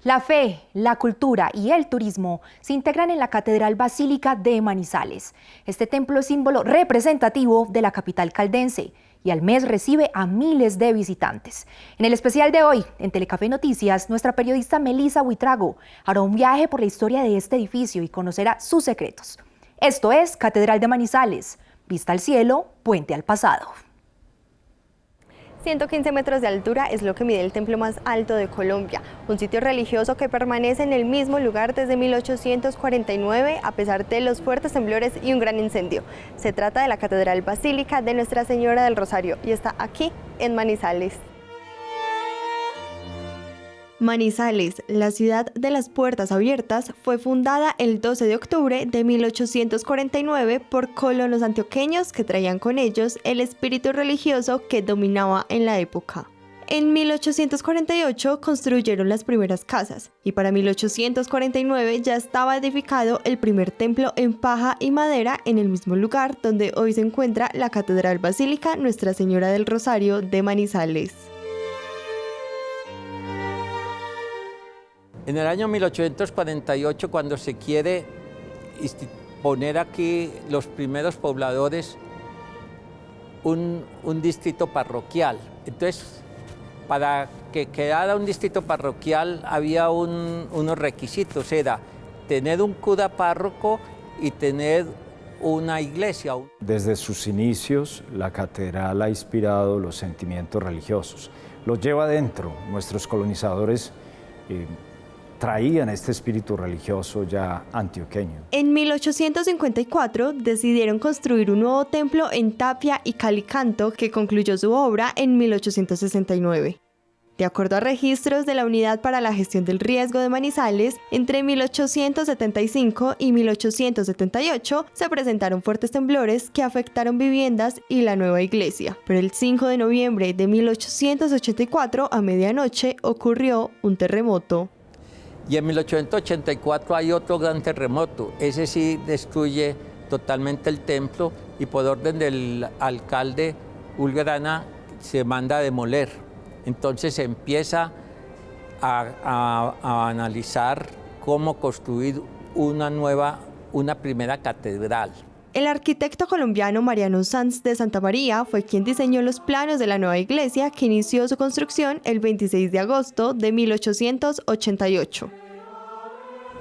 La fe, la cultura y el turismo se integran en la Catedral Basílica de Manizales. Este templo es símbolo representativo de la capital caldense y al mes recibe a miles de visitantes. En el especial de hoy, en Telecafé Noticias, nuestra periodista Melissa Buitrago hará un viaje por la historia de este edificio y conocerá sus secretos. Esto es Catedral de Manizales, vista al cielo, puente al pasado. 115 metros de altura es lo que mide el templo más alto de Colombia, un sitio religioso que permanece en el mismo lugar desde 1849 a pesar de los fuertes temblores y un gran incendio. Se trata de la Catedral Basílica de Nuestra Señora del Rosario y está aquí en Manizales. Manizales, la ciudad de las puertas abiertas, fue fundada el 12 de octubre de 1849 por colonos antioqueños que traían con ellos el espíritu religioso que dominaba en la época. En 1848 construyeron las primeras casas y para 1849 ya estaba edificado el primer templo en paja y madera en el mismo lugar donde hoy se encuentra la Catedral Basílica Nuestra Señora del Rosario de Manizales. En el año 1848, cuando se quiere poner aquí los primeros pobladores un distrito parroquial. Entonces, para que quedara un distrito parroquial había unos requisitos, era tener un cura párroco y tener una iglesia. Desde sus inicios, la catedral ha inspirado los sentimientos religiosos. Los lleva adentro. Nuestros colonizadores traían este espíritu religioso ya antioqueño. En 1854 decidieron construir un nuevo templo en tapia y calicanto que concluyó su obra en 1869. De acuerdo a registros de la Unidad para la Gestión del Riesgo de Manizales, entre 1875 y 1878 se presentaron fuertes temblores que afectaron viviendas y la nueva iglesia. Pero el 5 de noviembre de 1884, a medianoche, ocurrió un terremoto. Y en 1884 hay otro gran terremoto. Ese sí destruye totalmente el templo y por orden del alcalde Ulgrana se manda a demoler. Entonces se empieza a analizar cómo construir una primera catedral. El arquitecto colombiano Mariano Sanz de Santa María fue quien diseñó los planos de la nueva iglesia que inició su construcción el 26 de agosto de 1888.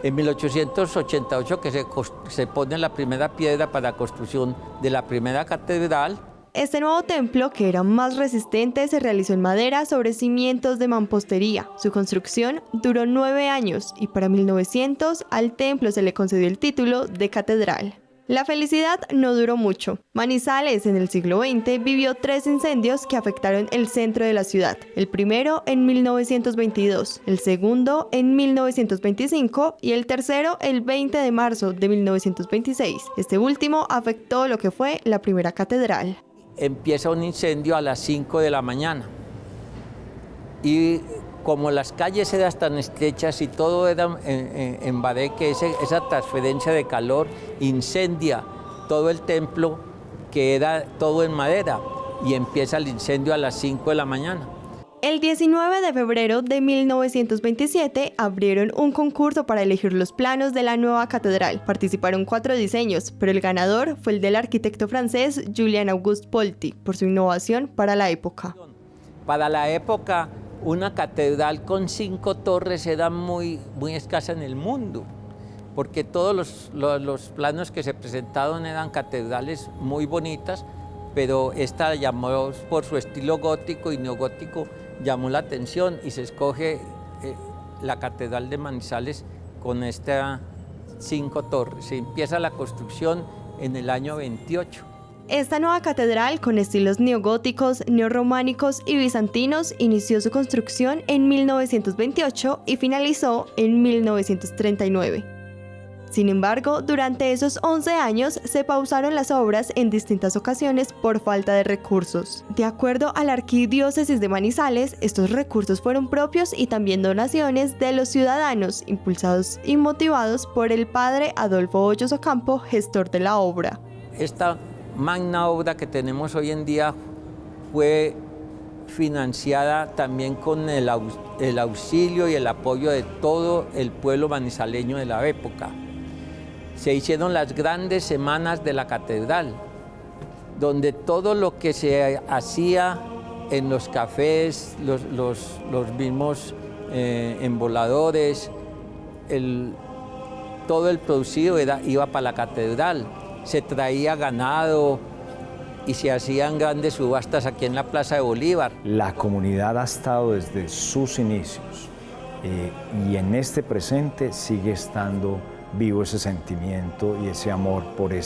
En 1888 que se pone la primera piedra para la construcción de la primera catedral. Este nuevo templo, que era más resistente, se realizó en madera sobre cimientos de mampostería. Su construcción duró 9 años y para 1900 al templo se le concedió el título de catedral. La felicidad no duró mucho. Manizales en el siglo XX vivió 3 incendios que afectaron el centro de la ciudad. El primero en 1922, el segundo en 1925 y el tercero el 20 de marzo de 1926. Este último afectó lo que fue la primera catedral. Empieza un incendio a las 5 de la mañana y como las calles eran tan estrechas y todo era en bareque, esa transferencia de calor incendia todo el templo que era todo en madera y empieza el incendio a las 5 de la mañana. El 19 de febrero de 1927 abrieron un concurso para elegir los planos de la nueva catedral. Participaron 4 diseños, pero el ganador fue el del arquitecto francés Julien Auguste Polti, por su innovación para la época. Para la época, una catedral con 5 torres era muy escasa en el mundo, porque todos los planos que se presentaron eran catedrales muy bonitas, pero esta llamó por su estilo gótico y neogótico, llamó la atención y se escoge la Catedral de Manizales con estas 5 torres. Se empieza la construcción en el año 28. Esta nueva catedral, con estilos neogóticos, neorrománicos y bizantinos, inició su construcción en 1928 y finalizó en 1939. Sin embargo, durante esos 11 años se pausaron las obras en distintas ocasiones por falta de recursos. De acuerdo a la Arquidiócesis de Manizales, estos recursos fueron propios y también donaciones de los ciudadanos, impulsados y motivados por el padre Adolfo Hoyos Ocampo, gestor de la obra. Esta magna obra que tenemos hoy en día fue financiada también con el el auxilio y el apoyo de todo el pueblo manizaleño de la época. Se hicieron las grandes semanas de la catedral, donde todo lo que se hacía en los cafés, los mismos emboladores, todo el producido iba para la catedral. Se traía ganado y se hacían grandes subastas aquí en la Plaza de Bolívar. La comunidad ha estado desde sus inicios y en este presente sigue estando vivo ese sentimiento y ese amor por el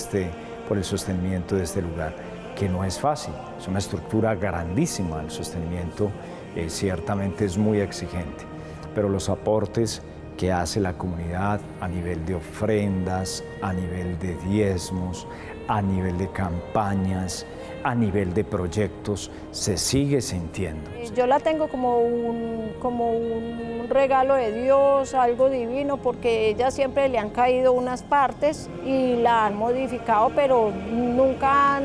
sostenimiento de este lugar, que no es fácil, es una estructura grandísima, el sostenimiento ciertamente es muy exigente, pero los aportes que hace la comunidad a nivel de ofrendas, a nivel de diezmos, a nivel de campañas, a nivel de proyectos, se sigue sintiendo. Yo la tengo como un regalo de Dios, algo divino, porque ella siempre le han caído unas partes y la han modificado, pero nunca han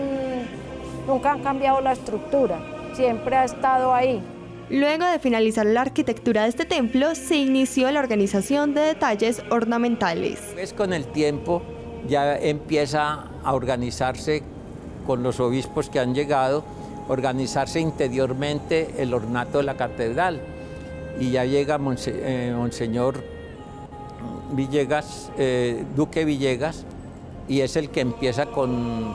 cambiado la estructura, siempre ha estado ahí. Luego de finalizar la arquitectura de este templo, se inició la organización de detalles ornamentales. Pues con el tiempo ya empieza a organizarse con los obispos que han llegado, organizarse interiormente el ornato de la catedral. Y ya llega Monseñor Villegas, Duque Villegas, y es el que empieza con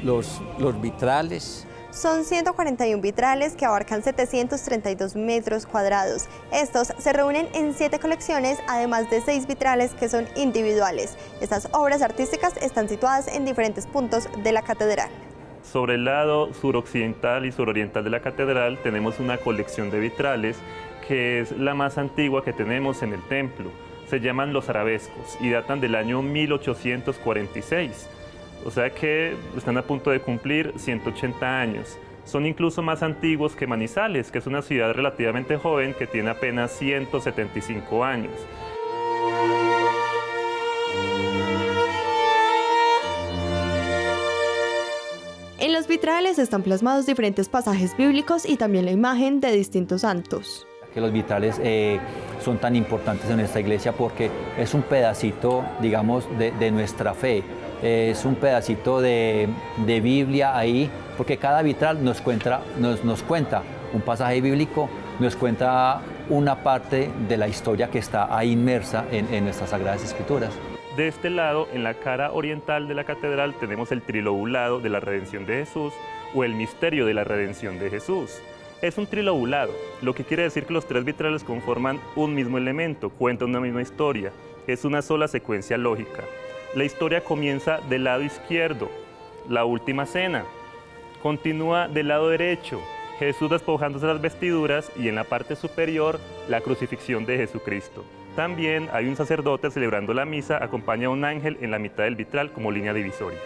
los vitrales. Son 141 vitrales que abarcan 732 metros cuadrados. Estos se reúnen en 7 colecciones, además de 6 vitrales que son individuales. Estas obras artísticas están situadas en diferentes puntos de la catedral. Sobre el lado suroccidental y suroriental de la catedral tenemos una colección de vitrales que es la más antigua que tenemos en el templo. Se llaman los arabescos y datan del año 1846. O sea que están a punto de cumplir 180 años. Son incluso más antiguos que Manizales, que es una ciudad relativamente joven que tiene apenas 175 años. En los vitrales están plasmados diferentes pasajes bíblicos y también la imagen de distintos santos. Que los vitrales son tan importantes en esta iglesia porque es un pedacito, digamos, de nuestra fe. Es un pedacito de Biblia ahí, porque cada vitral nos cuenta un pasaje bíblico, nos cuenta una parte de la historia que está ahí inmersa en nuestras Sagradas Escrituras. De este lado, en la cara oriental de la catedral, tenemos el trilobulado de la redención de Jesús o el misterio de la redención de Jesús. Es un trilobulado, lo que quiere decir que los 3 vitrales conforman un mismo elemento, cuentan una misma historia, es una sola secuencia lógica. La historia comienza del lado izquierdo, la última cena. Continúa del lado derecho, Jesús despojándose las vestiduras y en la parte superior, la crucifixión de Jesucristo. También hay un sacerdote celebrando la misa, acompaña a un ángel en la mitad del vitral como línea divisoria.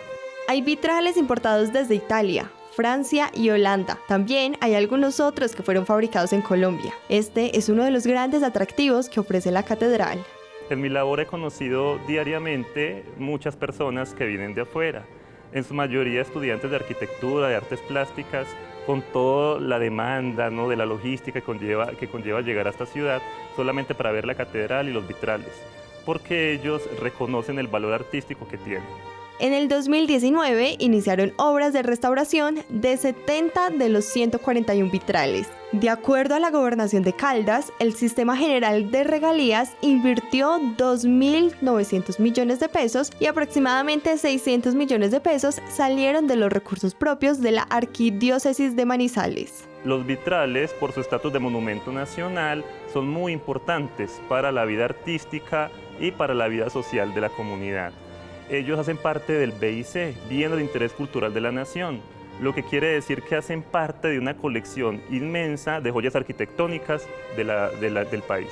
Hay vitrales importados desde Italia, Francia y Holanda. También hay algunos otros que fueron fabricados en Colombia. Este es uno de los grandes atractivos que ofrece la catedral. En mi labor he conocido diariamente muchas personas que vienen de afuera, en su mayoría estudiantes de arquitectura, de artes plásticas, con toda la demanda, ¿no?, de la logística que conlleva llegar a esta ciudad solamente para ver la catedral y los vitrales, porque ellos reconocen el valor artístico que tiene. En el 2019 iniciaron obras de restauración de 70 de los 141 vitrales. De acuerdo a la Gobernación de Caldas, el Sistema General de Regalías invirtió 2.900 millones de pesos y aproximadamente 600 millones de pesos salieron de los recursos propios de la Arquidiócesis de Manizales. Los vitrales, por su estatus de monumento nacional, son muy importantes para la vida artística y para la vida social de la comunidad. Ellos hacen parte del BIC, Bien de Interés Cultural de la Nación, lo que quiere decir que hacen parte de una colección inmensa de joyas arquitectónicas del país.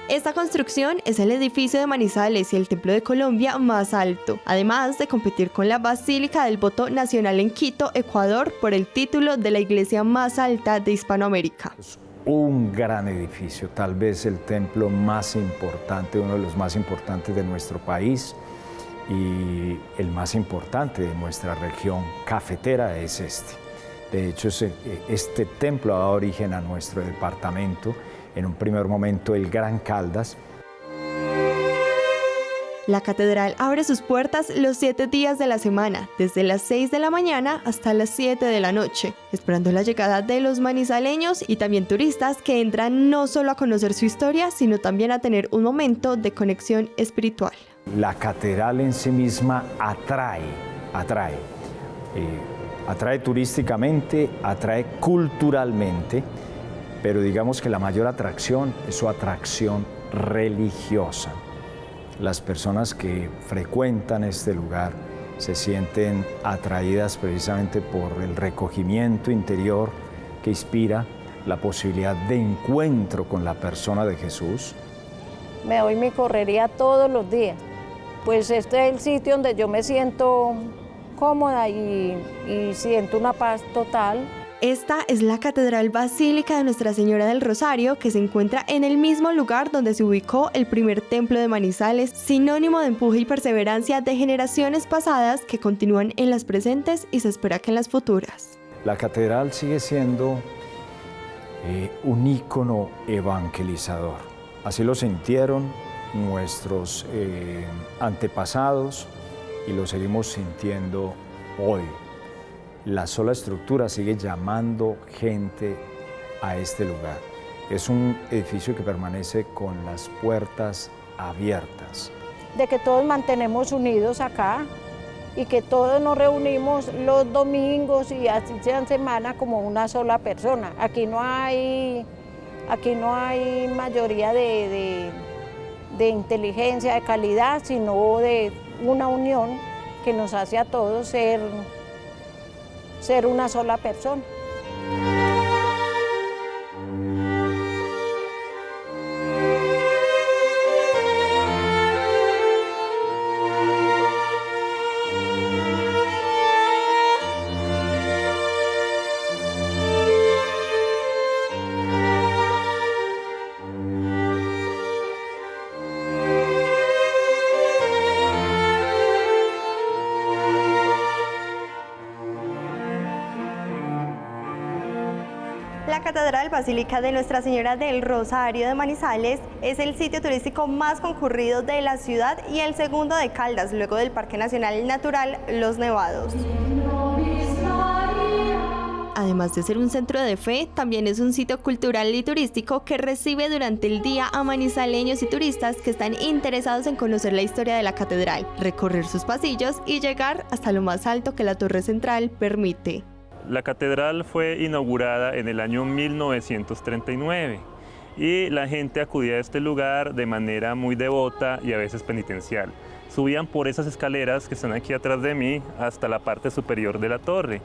Esta construcción es el edificio de Manizales y el templo de Colombia más alto, además de competir con la Basílica del Voto Nacional en Quito, Ecuador, por el título de la iglesia más alta de Hispanoamérica. Un gran edificio, tal vez el templo más importante, uno de los más importantes de nuestro país, y el más importante de nuestra región cafetera es este. De hecho, este templo da origen a nuestro departamento, en un primer momento el Gran Caldas. La catedral abre sus puertas los 7 días de la semana, desde las 6 de la mañana hasta las 7 de la noche, esperando la llegada de los manizaleños y también turistas que entran no solo a conocer su historia, sino también a tener un momento de conexión espiritual. La catedral en sí misma atrae turísticamente, atrae culturalmente, pero digamos que la mayor atracción es su atracción religiosa. Las personas que frecuentan este lugar se sienten atraídas precisamente por el recogimiento interior que inspira, la posibilidad de encuentro con la persona de Jesús. Me doy mi correría todos los días. Pues este es el sitio donde yo me siento cómoda y siento una paz total. Esta es la Catedral Basílica de Nuestra Señora del Rosario, que se encuentra en el mismo lugar donde se ubicó el primer templo de Manizales, sinónimo de empuje y perseverancia de generaciones pasadas que continúan en las presentes y se espera que en las futuras. La catedral sigue siendo un ícono evangelizador. Así lo sintieron nuestros antepasados y lo seguimos sintiendo hoy. La sola estructura sigue llamando gente a este lugar. Es un edificio que permanece con las puertas abiertas. De que todos mantenemos unidos acá y que todos nos reunimos los domingos y así sean semana como una sola persona. Aquí no hay mayoría de inteligencia, de calidad, sino de una unión que nos hace a todos ser una sola persona. La Catedral Basílica de Nuestra Señora del Rosario de Manizales es el sitio turístico más concurrido de la ciudad y el segundo de Caldas, luego del Parque Nacional Natural Los Nevados. Además de ser un centro de fe, también es un sitio cultural y turístico que recibe durante el día a manizaleños y turistas que están interesados en conocer la historia de la catedral, recorrer sus pasillos y llegar hasta lo más alto que la torre central permite. La catedral fue inaugurada en el año 1939 y la gente acudía a este lugar de manera muy devota y a veces penitencial. Subían por esas escaleras que están aquí atrás de mí hasta la parte superior de la torre.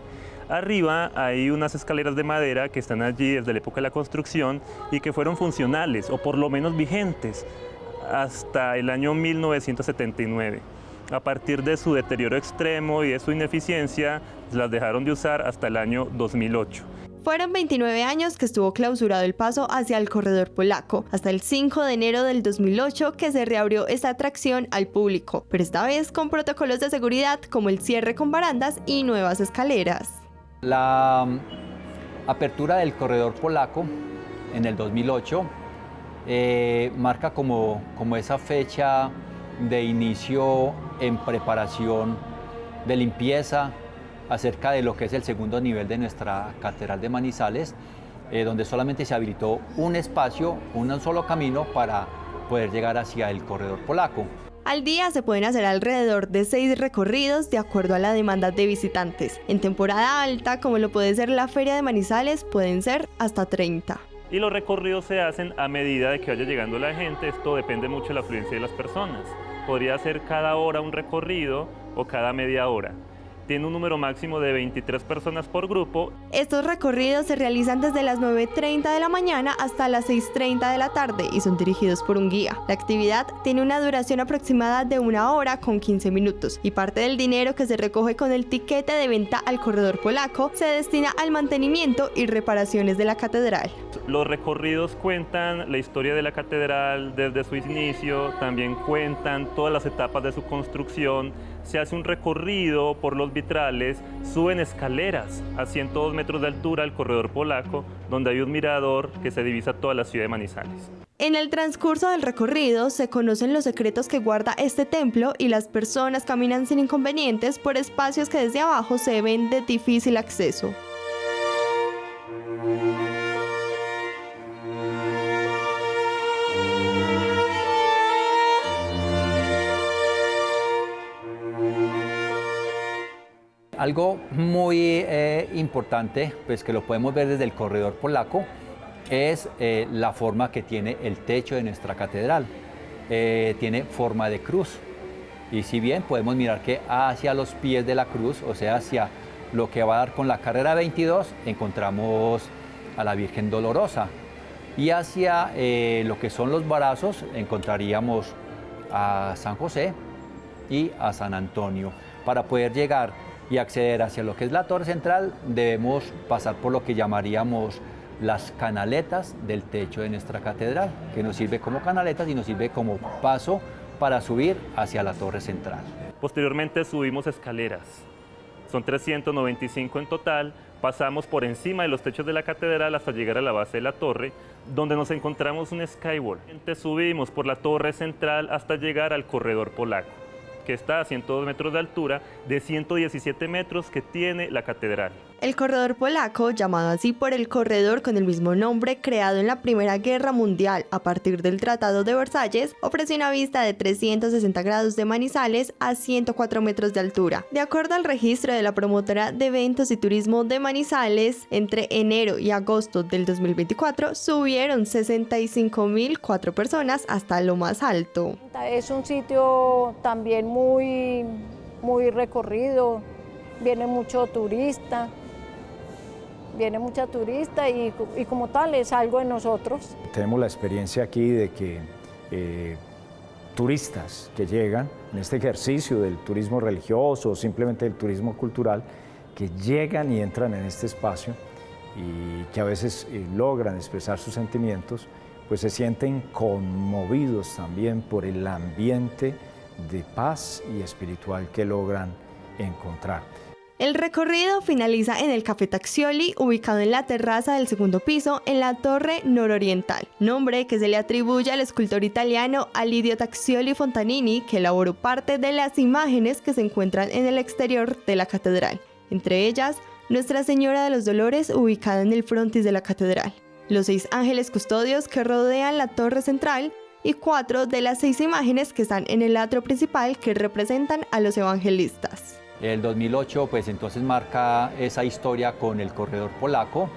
Arriba hay unas escaleras de madera que están allí desde la época de la construcción y que fueron funcionales o por lo menos vigentes hasta el año 1979. A partir de su deterioro extremo y de su ineficiencia, las dejaron de usar hasta el año 2008. Fueron 29 años que estuvo clausurado el paso hacia el corredor polaco, hasta el 5 de enero del 2008 que se reabrió esta atracción al público, pero esta vez con protocolos de seguridad como el cierre con barandas y nuevas escaleras. La apertura del corredor polaco en el 2008 marca como esa fecha de inicio en preparación de limpieza acerca de lo que es el segundo nivel de nuestra Catedral de Manizales, donde solamente se habilitó un espacio, un solo camino para poder llegar hacia el corredor polaco. Al día se pueden hacer alrededor de 6 recorridos de acuerdo a la demanda de visitantes. En temporada alta, como lo puede ser la Feria de Manizales, pueden ser hasta 30. Y los recorridos se hacen a medida de que vaya llegando la gente. Esto depende mucho de la afluencia de las personas. Podría ser cada hora un recorrido o cada media hora. Tiene un número máximo de 23 personas por grupo. Estos recorridos se realizan desde las 9:30 de la mañana hasta las 6:30 de la tarde y son dirigidos por un guía. La actividad tiene una duración aproximada de 1 hora con 15 minutos y parte del dinero que se recoge con el tiquete de venta al corredor polaco se destina al mantenimiento y reparaciones de la catedral. Los recorridos cuentan la historia de la catedral desde su inicio, también cuentan todas las etapas de su construcción, se hace un recorrido por los vitrales, suben escaleras a 102 metros de altura al corredor polaco, donde hay un mirador que se divisa toda la ciudad de Manizales. En el transcurso del recorrido se conocen los secretos que guarda este templo y las personas caminan sin inconvenientes por espacios que desde abajo se ven de difícil acceso. Algo muy importante, pues que lo podemos ver desde el corredor polaco, es la forma que tiene el techo de nuestra catedral. Tiene forma de cruz. Y si bien podemos mirar que hacia los pies de la cruz, o sea, hacia lo que va a dar con la carrera 22, encontramos a la Virgen Dolorosa. Y hacia lo que son los brazos, encontraríamos a San José y a San Antonio. Para poder llegar y acceder hacia lo que es la torre central, debemos pasar por lo que llamaríamos las canaletas del techo de nuestra catedral, que nos sirve como canaletas y nos sirve como paso para subir hacia la torre central. Posteriormente subimos escaleras, son 395 en total, pasamos por encima de los techos de la catedral hasta llegar a la base de la torre, donde nos encontramos un skywalk. Subimos por la torre central hasta llegar al corredor polaco, que está a 102 metros de altura, de 117 metros que tiene la catedral. El corredor polaco, llamado así por el corredor con el mismo nombre creado en la Primera Guerra Mundial a partir del Tratado de Versalles, ofrece una vista de 360 grados de Manizales a 104 metros de altura. De acuerdo al registro de la promotora de eventos y turismo de Manizales, entre enero y agosto del 2024 subieron 65.004 personas hasta lo más alto. Es un sitio también muy recorrido, viene mucha turista y como tal es algo de nosotros. Tenemos la experiencia aquí de que turistas que llegan en este ejercicio del turismo religioso o simplemente del turismo cultural, que llegan y entran en este espacio y que a veces logran expresar sus sentimientos, pues se sienten conmovidos también por el ambiente de paz y espiritual que logran encontrar. El recorrido finaliza en el Café Taxioli, ubicado en la terraza del segundo piso en la torre nororiental, nombre que se le atribuye al escultor italiano Alidio Taxioli Fontanini, que elaboró parte de las imágenes que se encuentran en el exterior de la catedral, entre ellas Nuestra Señora de los Dolores, ubicada en el frontis de la catedral, los 6 ángeles custodios que rodean la torre central y 4 de las 6 imágenes que están en el atrio principal que representan a los evangelistas. El 2008 pues entonces marca esa historia con el corredor polaco.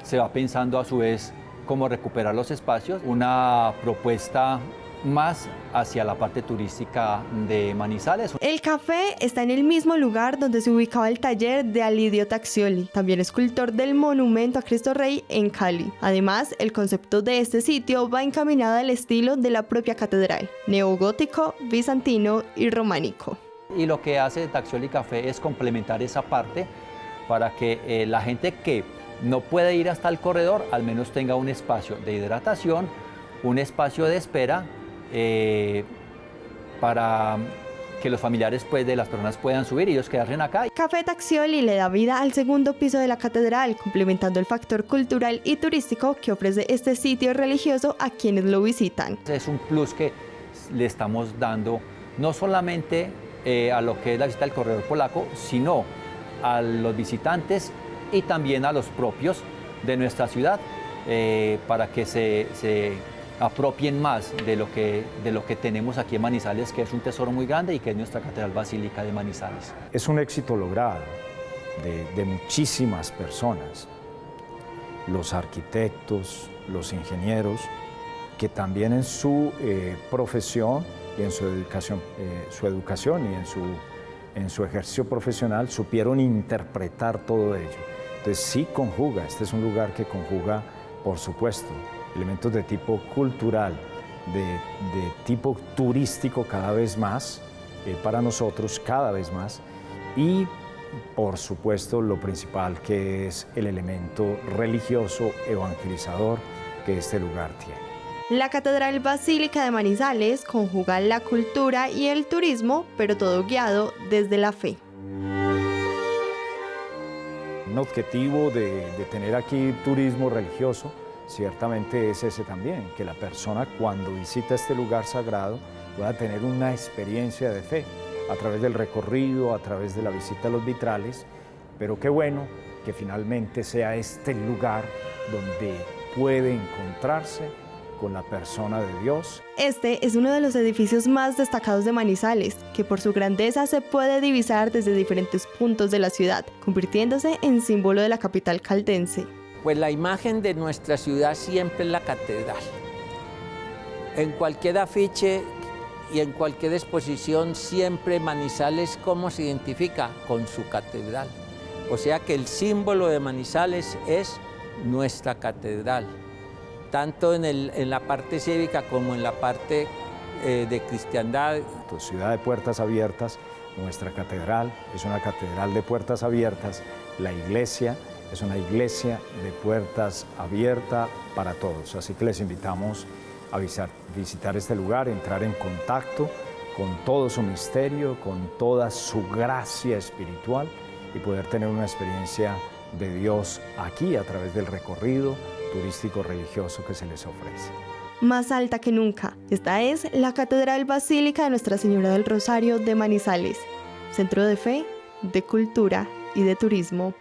Se va pensando a su vez cómo recuperar los espacios, una propuesta más hacia la parte turística de Manizales. El café está en el mismo lugar donde se ubicaba el taller de Alidio Taxioli, también escultor del monumento a Cristo Rey en Cali. Además, el concepto de este sitio va encaminado al estilo de la propia catedral, neogótico, bizantino y románico. Y lo que hace Taxioli Café es complementar esa parte para que la gente que no puede ir hasta el corredor al menos tenga un espacio de hidratación, un espacio de espera para que los familiares pues, de las personas puedan subir y ellos quedarse acá. Café Taxioli le da vida al segundo piso de la catedral, complementando el factor cultural y turístico que ofrece este sitio religioso a quienes lo visitan. Es un plus que le estamos dando no solamente a lo que es la visita al corredor polaco, sino a los visitantes y también a los propios de nuestra ciudad para que se apropien más de lo que tenemos aquí en Manizales, que es un tesoro muy grande y que es nuestra Catedral Basílica de Manizales. Es un éxito logrado de muchísimas personas, los arquitectos, los ingenieros, que también en su profesión y en su educación y en su ejercicio profesional supieron interpretar todo ello. Entonces sí conjuga, este es un lugar que conjuga, por supuesto, elementos de tipo cultural, de tipo turístico cada vez más, para nosotros cada vez más, y por supuesto lo principal que es el elemento religioso evangelizador que este lugar tiene. La Catedral Basílica de Manizales conjuga la cultura y el turismo, pero todo guiado desde la fe. Un objetivo de tener aquí turismo religioso ciertamente es ese también, que la persona cuando visita este lugar sagrado pueda tener una experiencia de fe a través del recorrido, a través de la visita a los vitrales, pero qué bueno que finalmente sea este el lugar donde puede encontrarse con la persona de Dios. Este es uno de los edificios más destacados de Manizales, que por su grandeza se puede divisar desde diferentes puntos de la ciudad, convirtiéndose en símbolo de la capital caldense. Pues la imagen de nuestra ciudad siempre es la catedral. En cualquier afiche y en cualquier exposición, siempre Manizales, ¿cómo se identifica? Con su catedral. O sea que el símbolo de Manizales es nuestra catedral, tanto en la parte cívica como en la parte de cristiandad. Ciudad de puertas abiertas, nuestra catedral es una catedral de puertas abiertas, la iglesia es una iglesia de puertas abiertas para todos. Así que les invitamos a visitar este lugar, entrar en contacto con todo su misterio, con toda su gracia espiritual y poder tener una experiencia de Dios aquí a través del recorrido turístico religioso que se les ofrece. Más alta que nunca, esta es la Catedral Basílica de Nuestra Señora del Rosario de Manizales, centro de fe, de cultura y de turismo